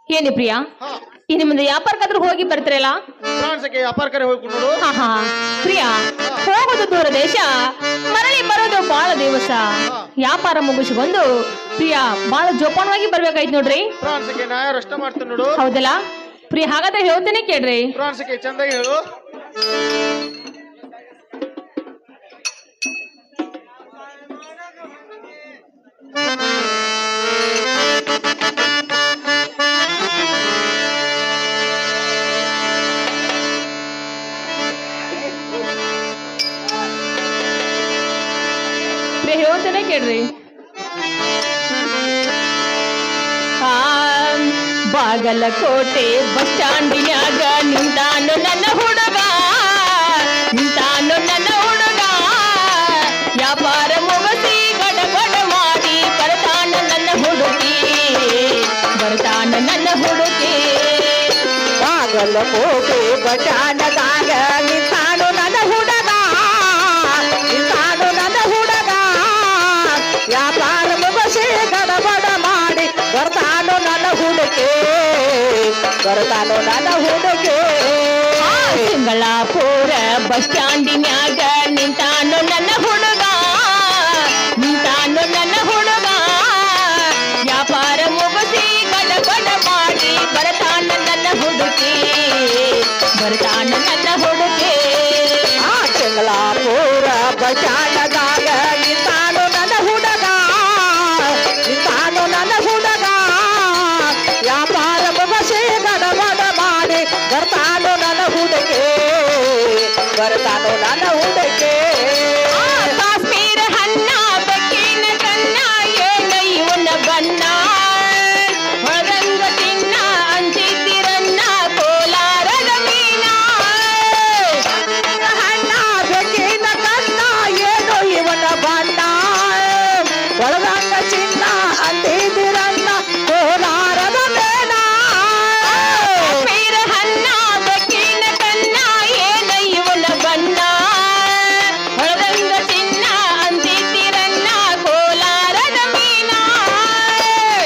ಏನಿ ಪ್ರಿಯಾ ಇನ್ನು ಮುಂದೆ ವ್ಯಾಪಾರಕ್ಕಾದ್ರೂ ಹೋಗಿ ಬರ್ತಿರಲ್ಲ ವ್ಯಾಪಾರಕ್ಕೆ ಹೋಗಿ ನೋಡು. ಪ್ರಿಯಾ ಹೋಗೋದು ದೂರ ದೇಶ ಮರಳಿ ಬರೋದು ಬಾಳ ದಿವಸ ವ್ಯಾಪಾರ ಮುಗಿಸಿಕೊಂಡು ಪ್ರಿಯಾ ಬಾಳ ಜೋಪಾನವಾಗಿ ಬರ್ಬೇಕಾಯ್ತು ನೋಡ್ರಿ. ನೋಡು ಹೌದಲ್ಲ ಪ್ರಿಯಾ ಹಾಗಾದ್ರೆ ಹೇಳ್ತೇನೆ ಕೇಳ್ರಿ. ಚಂದಾಗಿ ಹೇಳು. ಪ್ರಿಯ ಹೇಳ್ತೇನೆ ಕೇಳ್ರಿ. ಬಾಗಲಕೋಟೆ ಬಸ್ ಸ್ಟ್ಯಾಂಡಿನ್ಯಾಗ ನಿಂತಾನು ನನ್ನ ಹುಡುಗ, ನಿಂತಾನು ನನ್ನ ಹುಡುಗ. ವ್ಯಾಪಾರ ಮುಗಿಸಿ ಗಡಗಡ ಮಾಡಿ ಬರ್ತಾನ ನನ್ನ ಹುಡುಗಿ, ಬರ್ತಾನ ನನ್ನ ಹುಡುಗಿ. ಬಾಗಲಕೋಟೆ ಬಟಾಣದಾಗ ನಿಂತಾನು ನನ್ನ ಹುಡುಗ, ನಿಂತಾನು ನನ್ನ ಹುಡುಗ. ವ್ಯಾಪಾರ ಮುಗಿಸಿ ಗಡಬಡ ಮಾಡಿ ಬರ್ತಾನು ನನ್ನ ಹುಡುಗಿ, ಬರ್ತಾನು ನನ್ನ ಹುಡುಗಿ. ಸಿಂಗಳಾಪುರ ಬಸ್ ಸ್ಟ್ಯಾಂಡಿನ್ಯಾಗ ನಿಂತಾನು ನನ್ನ ಹುಡುಗ, ನಿಂತಾನು ನನ್ನ ಹುಡುಗ. ವ್ಯಾಪಾರ ಮುಗಿಸಿ ಗಡಬಡ ಮಾಡಿ ಬರ್ತಾನ ನನ್ನ ಹುಡುಗಿ, ಬರ್ತಾನ ನನ್ನ ಹುಡುಗಿ. ಸಿಂಗಳಾಪುರ ಬಟಾಣದಾಗ ನಿಂತಾನು ನನ್ನ ಹುಡುಗ, ನಿಂತಾನು ನನ್ನ ಹುಡುಗ. ವ್ಯಾಪಾರ ಮುಗಿಸಿ ಗಡಬಡ ಮಾಡಿ ಬರ್ತಾನು ನನ್ನ ಹುಡುಗಿ, ಬರ್ತಾನು ನನ್ನ ಹುಡುಗಿ. ಕಾಶ್ಮೀರ ಹಣ್ಣ ಬೆಕ್ಕಿನ ಕಣ್ಣ ಏನ ಇವನ ಬಣ್ಣ. ಹೊರರಂಗ ತಿನ್ನ ಅಂತಿದ್ದಿರನ್ನ ಕೋಲಾರದ ಮೀನ. ಹಣ್ಣ ಬೆಕ್ಕಿನ ಕಣ್ಣ ಏನು ಇವನ ಬಣ್ಣ. ಒಳಗಂಗ ಚಿನ್ನ ಅಂತಿದಿರನ್ನ ಕೋಲಾರದ ಮೇನ. ಕಾಶ್ಮೀರ ಹಣ್ಣ ಬೆಕ್ಕಿನ ಕಣ್ಣ ಏನ ಇವನ ಬಣ್ಣ. ಹೊರರಂಗ ತಿನ್ನ ಅಂತಿದ್ದಿರನ್ನ ಕೋಲಾರದ ಮೀನ.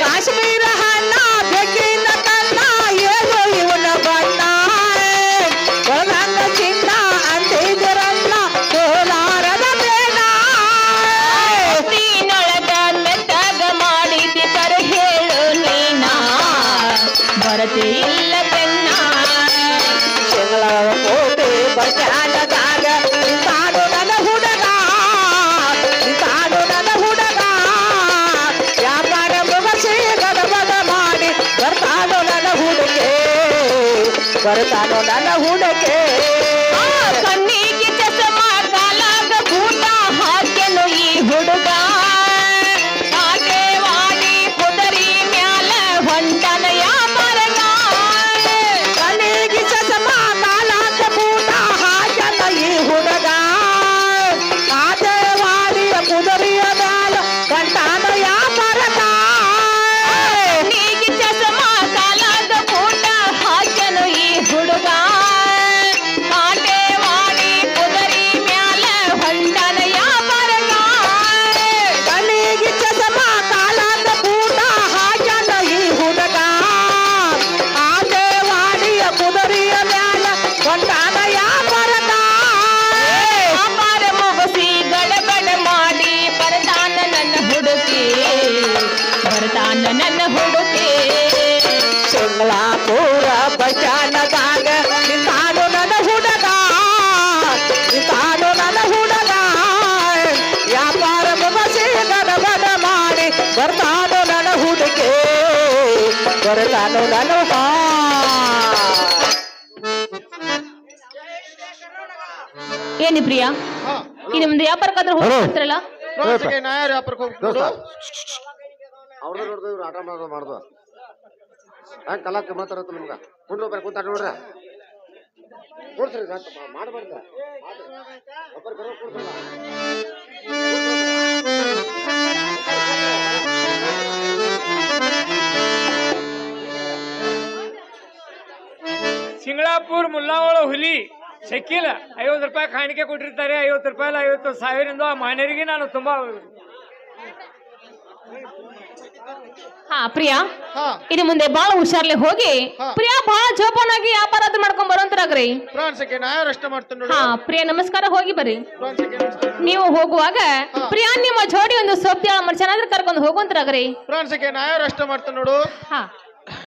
ಕಾಶ್ಮೀರ ಹಣ್ಣ ಬೆಕ್ಕಿನ ಕಣ್ಣ ಏನು ಇವನ ಬಣ್ಣ. ಒಳಗಂಗ ಚಿನ್ನ ಅಂತಿದಿರನ್ನ ಕೋಲಾರದ ಮೇನ. ನೀನೊಳಗ ಮೆತ್ತಗ ಮಾಡಿದಿ ಕರ ಹೇಳು ನೀನ, ಬರತಿ ಇಲ್ಲ ಬೆನ್ನ. ಸಿಂಗಳಾಪುರ ಬಟಾಣದಾಗ ನಿಂತಾನು ನನ್ನ ಹುಡುಗ, ನಿಂತಾನು ನನ್ನ ಹುಡುಗ. ವ್ಯಾಪಾರ ಮುಗಿಸಿ ಗಡಬಡ ಮಾಡಿ ಬರ್ತಾನು ನನ್ನ ಹುಡುಗಿ, ಬರ್ತಾನು ನನ್ನ ಹುಡುಗಿ. ಕಣ್ಣಿಗೆ ಚಸಮ ಕಾಲಾಗ ಬೂಟ ಹಾಕ್ಯನು ಈ ಹುಡುಗ. ಕಾಟೇವಾಡಿ ಕುದರಿ ಮ್ಯಾಲ ಹೊಂಟನ ಯಾಮರಗ. ಕಣ್ಣಿಗೆ ಚಸಮ ಕಾಲಾಗ ಬೂಟ ಹಾಕ್ಯನ ಈ ಹುಡುಗ. ಕಾಟೇವಾಡಿಯ ಕುದುರೆಯ ಮ್ಯಾಲ ಕಂಟಾನ ಯಾಮರಗ. ಕಣ್ಣಿಗೆ ಚಸಮ ಕಾಲಾಗ ಬೂಟ ಹಾಕ್ಯನು ಈ ಹುಡುಗ. ಕಾಟೇವಾಡಿ ಕುದರಿ ಮ್ಯಾಲ ಹೊಂಟನ ಯಾಮರಗ. ಕಣ್ಣಿಗೆ ಚಸಮ ಕಾಲಾದ ಬೂಟ ಹಾಕ್ಯನ ಈ ಹುಡುಗ. ಆಟೇವಾಡಿಯ ಕುದುರೆಯ ಮ್ಯಾಲ ಕೊಂಡಾನ ಯಾಮರಗ. ವ್ಯಾಪಾರ ಮುಗಿಸಿ ಗಡಬಡ ಮಾಡಿ ಬರ್ತಾನ ನನ್ನ ಹುಡುಗಿ, ಬರ್ತಾನ ನನ್ನ ಹುಡುಗಿ. ಸಿಂಗಳಾಪುರ ಬಟಾಣದಾಗ ನಿಂತಾನು ನನ್ನ ಹುಡುಗ, ನಿಂತಾನು ನನ್ನ ಹುಡುಗ. ವ್ಯಾಪಾರ ಮುಗಿಸಿ ಗಡಬಡ ಮಾಡಿ ಬರ್ತಾನು ನನ್ನ ಹುಡುಗಿ, ಬರ್ತಾನು ನನ್ನ ಏನಿ ಪ್ರಿಯಾ, ಹಾ ಈ ನಿಮ್ದು ವ್ಯಾಪಾರಕ್ಕಾದ್ರೆ ಹೋಗ್ತಿರಲ್ಲ. ಫ್ರಾನ್ಸ್ಗೆ ನಾ ಯಾರು ವ್ಯಾಪಾರಕ್ಕೆ ಹೋಗ್ಬಿಟ್ಟು ಅವ್ರದ್ದು ನೋಡ್ದು ಇವ್ರು ಆಟ ಮಾಡೋದು ಮಾಡ್ದು ಹಂಗೆ ಕಲಾಕ್ಕೆ ಮಾತಾಡತ್ತ ನಿಮ್ಗೆ ಕುಂಡ್ರು ಬರ್ರಿ ಕೂತಾಟ ನೋಡ್ರಿ ಕೊಡ್ಸ್ರಿ ಮಾಡಬಾರ್ದ ಒಬ್ಬರು ಕರೋ ಕೊಡ್ಸಲ್ಲ ಸಿಂಗಳಾಪುರ ಮುಲ್ಲಾವಳ ಹುಲಿ ಶಕೀಲ 50 ರೂಪಾಯಿ ಕಾಣಿಕೆ ಕೊಟ್ಟಿರ್ತಾರೆ. 50 ರೂಪಾಯಿ 50,000 ಮಾನ್ಯರಿಗೆ ನಾನು ತುಂಬಾ ಹಾ ಪ್ರಿಯಾ, ಹಾ ಇದು ಮುಂದೆ ಬಾಳ ಹುಷಾರ್ಲೆ ಹೋಗಿ ಹಾ. ಪ್ರಿಯಾ ಬಾಳ ಜೋಪಾನಾಗಿ ವ್ಯಾಪಾರ ಅದು ಮಾಡ್ಕೊಂಡ್ ಬರೋಂತರಾಗ್ರಿ. ಫ್ರಾನ್ಸ್ಗೆ ನಾ ಯಾರು ಅಷ್ಟ ಮಾಡ್ತೀನಿ ನೋಡು. ಹಾ ಪ್ರಿಯಾ ನಮಸ್ಕಾರ, ಹೋಗಿ ಬರ್ರಿ. ಫ್ರಾನ್ಸ್ಗೆ ನಮಸ್ಕಾರ. ನೀವು ಹೋಗುವಾಗ ಹಾ. ಪ್ರಿಯಾ ನಿಮ್ಮ ಜೋಡಿ ಒಂದು ಸೊಪ್ಪ ಮನುಷ್ಯನಾದ್ರೆ ಕರ್ಕೊಂಡು ಹೋಗುವಂತರಾಗ್ರಿ. ಫ್ರಾನ್ಸ್ಗೆ ನಾ ಯಾರು ಅಷ್ಟ ಮಾಡ್ತೀನಿ ನೋಡು. ಹಾ